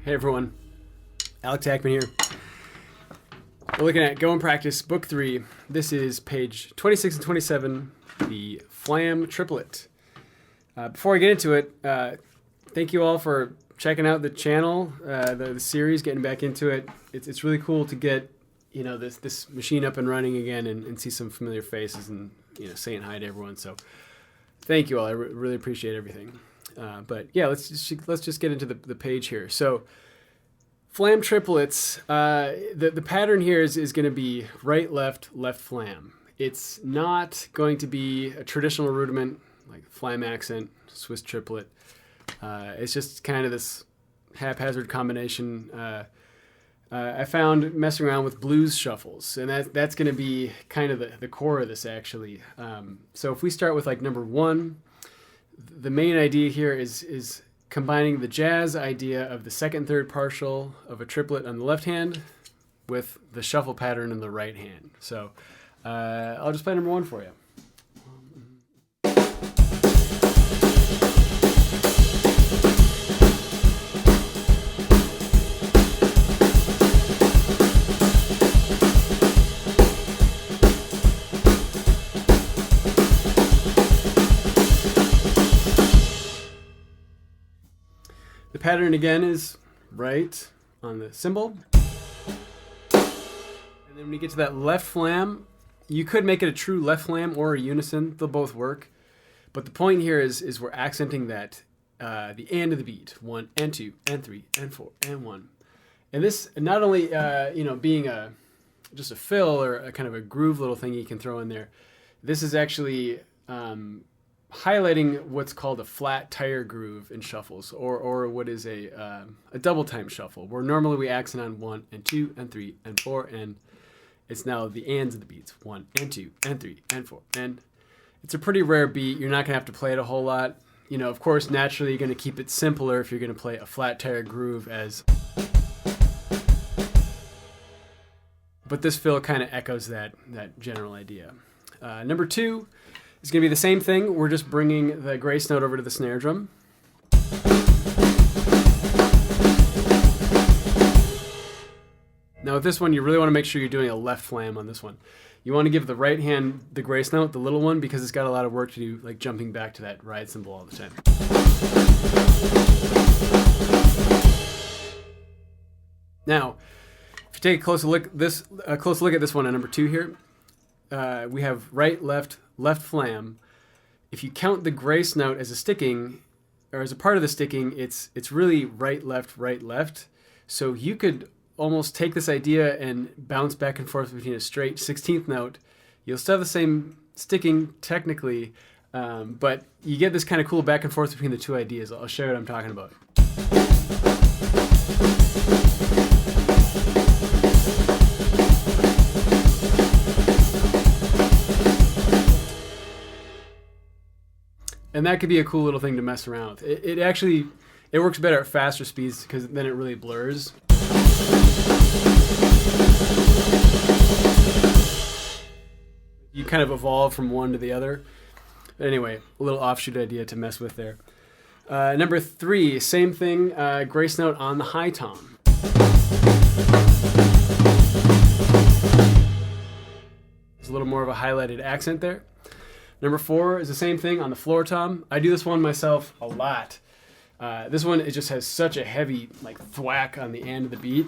Hey everyone, Alec Tackmann here. We're looking at GoAndPractice Book 3. This is page 26 and 27, the Flam triplet. Before I get into it, thank you all for checking out the channel, the series, getting back into it. It's really cool to get this machine up and running again and see some familiar faces and saying hi to everyone. So thank you all. I really appreciate everything. But yeah, let's just get into the page here. So Flam triplets, the pattern here is going to be right, left, left flam. It's not going to be a traditional rudiment like flam accent, Swiss triplet. It's just kind of this haphazard combination. I found messing around with blues shuffles, and that's going to be kind of the core of this actually. So if we start with like number 1, the main idea here is combining the jazz idea of the second, third partial of a triplet on the left hand with the shuffle pattern in the right hand. So I'll just play number 1 for you. The pattern again is right on the cymbal. And then when you get to that left flam, you could make it a true left flam or a unison. They'll both work. But the point here is we're accenting that the and of the beat. 1 and 2 and 3 and 4 and 1. And this not only being just a fill or a kind of a groove little thing you can throw in there. This is actually highlighting what's called a flat tire groove in shuffles, or what is a double time shuffle, where normally we accent on 1 and 2 and 3 and 4, and it's now the ands of the beats. 1 and 2 and 3 and 4, and it's a pretty rare beat. You're not gonna have to play it a whole lot. Of course, naturally you're gonna keep it simpler if you're gonna play a flat tire groove but this fill kind of echoes that general idea. Number 2 is going to be the same thing. We're just bringing the grace note over to the snare drum. Now with this one, you really want to make sure you're doing a left flam on this one. You want to give the right hand the grace note, the little one, because it's got a lot of work to do, like jumping back to that ride cymbal all the time. Now, if you take a closer look at this one on number 2 here, we have right, left, left flam. If you count the grace note as a sticking, or as a part of the sticking, it's really right, left. So you could almost take this idea and bounce back and forth between a straight 16th note. You'll still have the same sticking technically, but you get this kind of cool back and forth between the two ideas. I'll show you what I'm talking about. And that could be a cool little thing to mess around with. It works better at faster speeds because then it really blurs. You kind of evolve from one to the other. But anyway, a little offshoot idea to mess with there. Number 3, same thing, grace note on the high tom. There's a little more of a highlighted accent there. Number 4 is the same thing on the floor tom. I do this one myself a lot. This one, it just has such a heavy thwack on the end of the beat.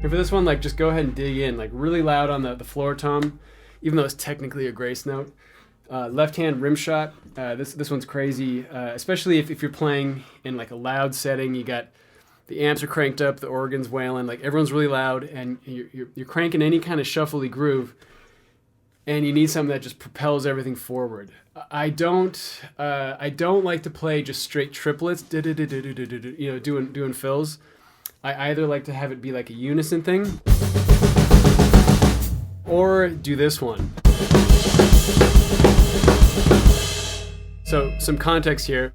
And for this one, just go ahead and dig in, really loud on the floor tom, even though it's technically a grace note. Left hand rim shot. This one's crazy, especially if you're playing in a loud setting. You got the amps are cranked up, the organ's wailing, everyone's really loud, and you're cranking any kind of shuffly groove, and you need something that just propels everything forward. I don't like to play just straight triplets, doing fills. I either like to have it be like a unison thing, or do this one. So some context here.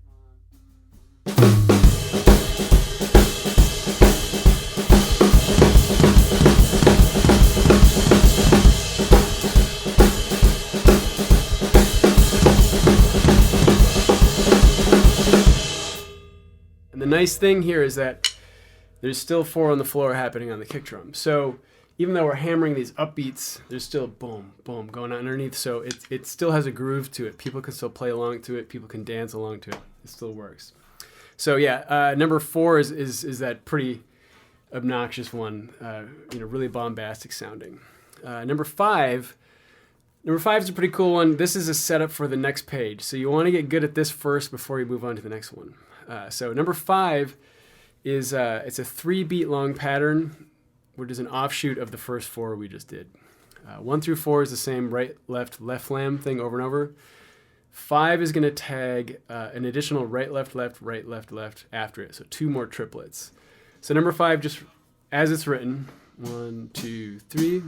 nice thing here is that there's still 4 on the floor happening on the kick drum. So even though we're hammering these upbeats, there's still boom, boom going on underneath. So it still has a groove to it. People can still play along to it. People can dance along to it. It still works. So yeah, number 4 is that pretty obnoxious one, really bombastic sounding. Number 5 is a pretty cool one. This is a setup for the next page. So you want to get good at this first before you move on to the next one. So number 5 is it's a 3-beat long pattern, which is an offshoot of the first 4 we just did. 1 through 4 is the same right, left flam thing over and over. 5 is going to tag an additional right, left after it. So 2 more triplets. So number 5, just as it's written, 1, 2, 3.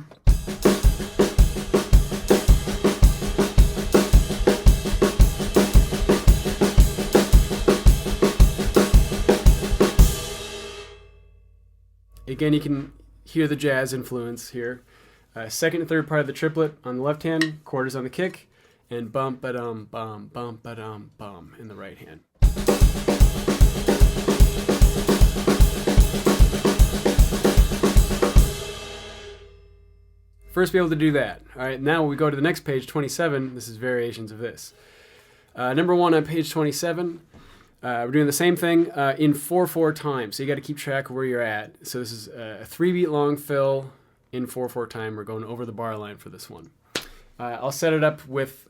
Again, you can hear the jazz influence here. Second and third part of the triplet on the left hand, quarters on the kick, and bum ba dum bum bum in the right hand. First, be able to do that. All right, now we go to the next page, 27. This is variations of this. Number 1 on page 27. We're doing the same thing in 4/4 time, so you got to keep track of where you're at. So this is a 3-beat long fill in 4/4 time. We're going over the bar line for this one. I'll set it up with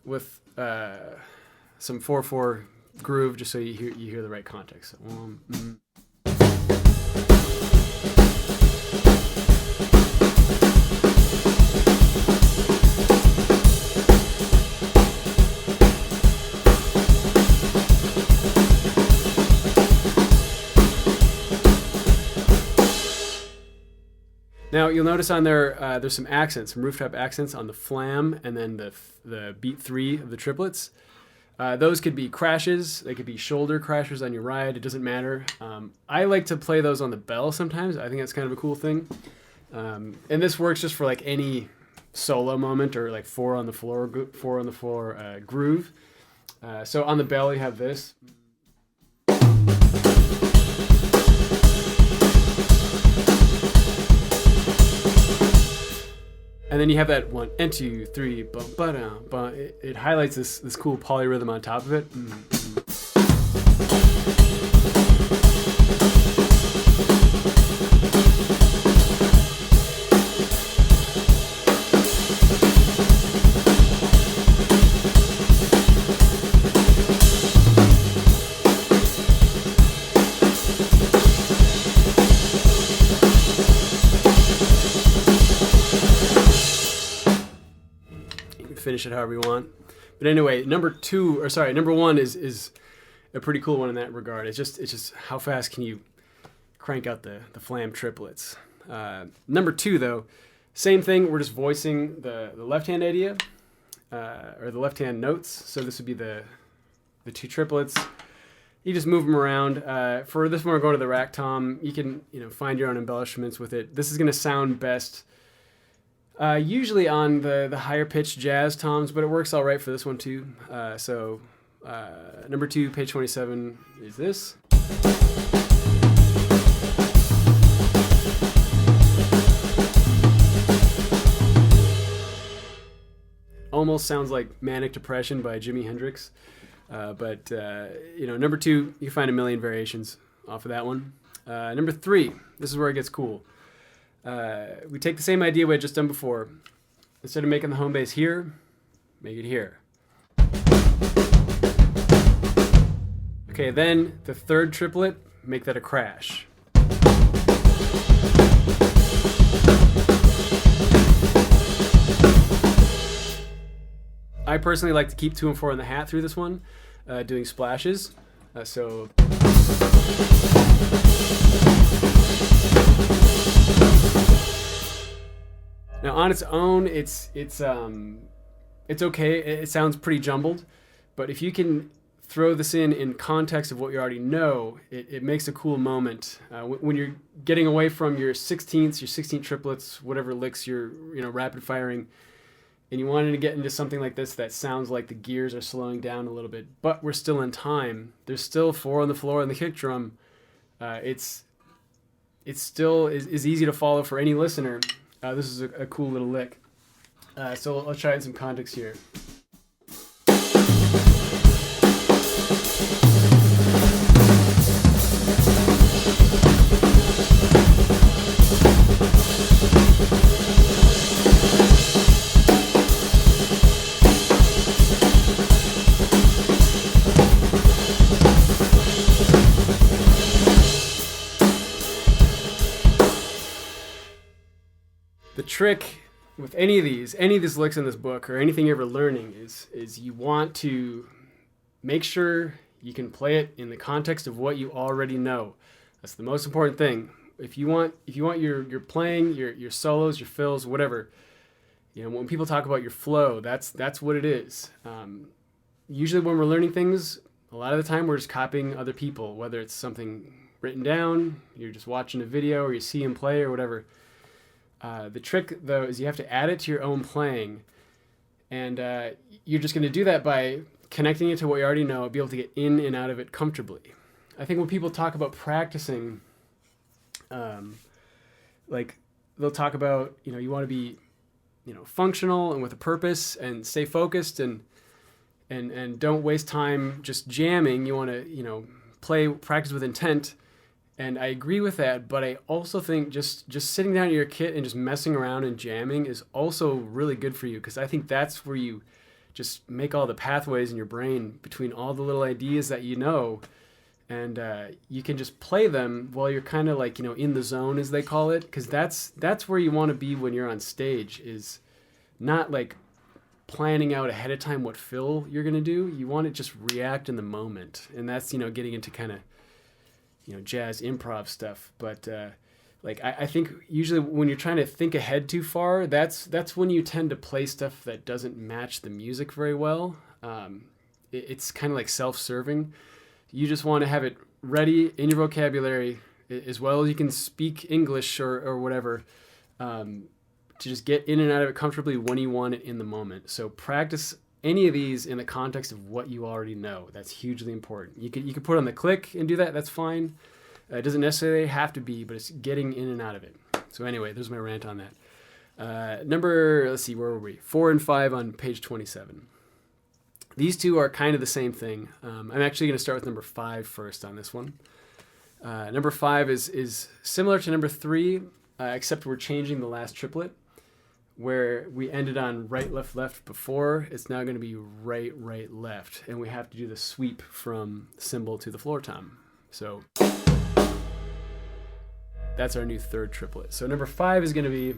some 4/4 groove just so you hear the right context. So, Now you'll notice on there there's some accents, some rooftop accents on the flam and then the beat 3 of the triplets. Those could be crashes, they could be shoulder crashers on your ride, it doesn't matter. I like to play those on the bell sometimes. I think that's kind of a cool thing. And this works just for like any solo moment or like 4 on the floor groove. So on the bell you have this. And then you have that 1 and 2, 3, bum, ba-dum, bum. It highlights this cool polyrhythm on top of it. Finish it however you want. But anyway, number 1 is a pretty cool one in that regard. It's just how fast can you crank out the flam triplets. Number 2 though, same thing, we're just voicing the left hand idea or the left hand notes. So this would be the 2 triplets. You just move them around. For this one we're going to the rack tom. You can find your own embellishments with it. This is going to sound best usually on the higher pitched jazz toms, but it works all right for this one too. So number 2, page 27 is this. Almost sounds like Manic Depression by Jimi Hendrix. But number 2, you can find a million variations off of that one. Number 3, this is where it gets cool. We take the same idea we had just done before. Instead of making the home bass here, make it here. Okay, then the 3rd triplet, make that a crash. I personally like to keep 2 and 4 in the hat through this one, doing splashes. So. Now on its own, it's okay. It sounds pretty jumbled, but if you can throw this in context of what you already know, it makes a cool moment. When you're getting away from your 16ths, your 16 triplets, whatever licks you're rapid firing, and you wanted to get into something like this that sounds like the gears are slowing down a little bit, but we're still in time. There's still 4 on the floor on the kick drum. It's still is easy to follow for any listener. This is a cool little lick. So let's try it in some context here. The trick with any of these licks in this book or anything you're ever learning is you want to make sure you can play it in the context of what you already know. That's the most important thing. If you want your playing, your solos, your fills, whatever, when people talk about your flow, that's what it is. Usually when we're learning things, a lot of the time we're just copying other people, whether it's something written down, you're just watching a video, or you see them play or whatever. The trick, though, is you have to add it to your own playing, and you're just going to do that by connecting it to what you already know, be able to get in and out of it comfortably. I think when people talk about practicing, like they'll talk about, you want to be, functional and with a purpose and stay focused and don't waste time just jamming. You want to, practice with intent. And I agree with that, but I also think just sitting down at your kit and just messing around and jamming is also really good for you, because I think that's where you just make all the pathways in your brain between all the little ideas that and you can just play them while you're kind of like, in the zone, as they call it, because that's where you want to be when you're on stage, is not like planning out ahead of time what fill you're going to do. You want to just react in the moment, and that's, getting into kind of jazz improv stuff. But I think usually when you're trying to think ahead too far, that's when you tend to play stuff that doesn't match the music very well. It's kind of like self-serving. You just want to have it ready in your vocabulary as well as you can speak English or whatever, to just get in and out of it comfortably when you want it in the moment. So practice any of these in the context of what you already know. That's hugely important. You can put on the click and do that. That's fine. It doesn't necessarily have to be, but it's getting in and out of it. So anyway, there's my rant on that. Let's see, where were we? 4 and 5 on page 27. These two are kind of the same thing. I'm actually going to start with number 5 first on this one. Number 5 is similar to number 3, except we're changing the last triplet. Where we ended on right, left, left before, it's now going to be right, right, left. And we have to do the sweep from cymbal to the floor tom. So that's our new third triplet. So number 5 is going to be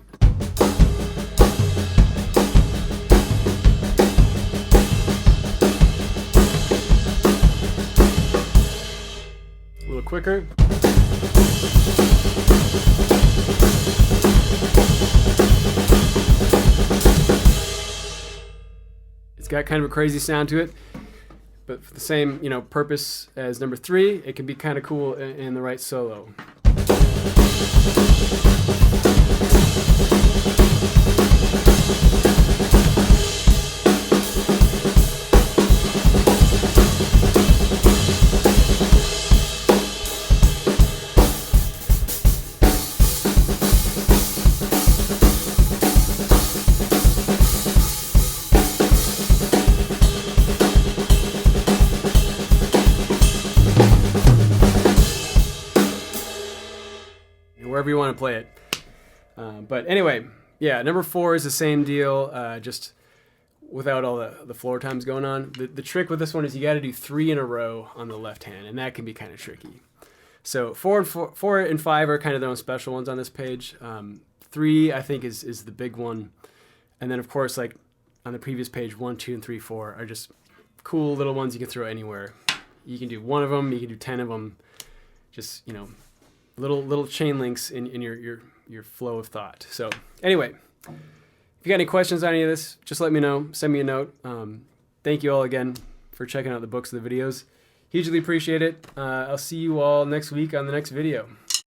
a little quicker. It's got kind of a crazy sound to it, but for the same, purpose as number 3, it can be kind of cool in the right solo. Wherever you want to play it. But anyway, yeah, number 4 is the same deal, just without all the floor times going on. The trick with this one is you got to do 3 in a row on the left hand, and that can be kind of tricky. So 4 and 5 are kind of their own special ones on this page. 3, I think, is the big one. And then, of course, like on the previous page, 1, 2, and 3, 4 are just cool little ones you can throw anywhere. You can do 1 of them, you can do 10 of them. Just, little chain links in your flow of thought. So anyway, if you got any questions on any of this, just let me know. Send me a note. Thank you all again for checking out the books and the videos. Hugely appreciate it. I'll see you all next week on the next video.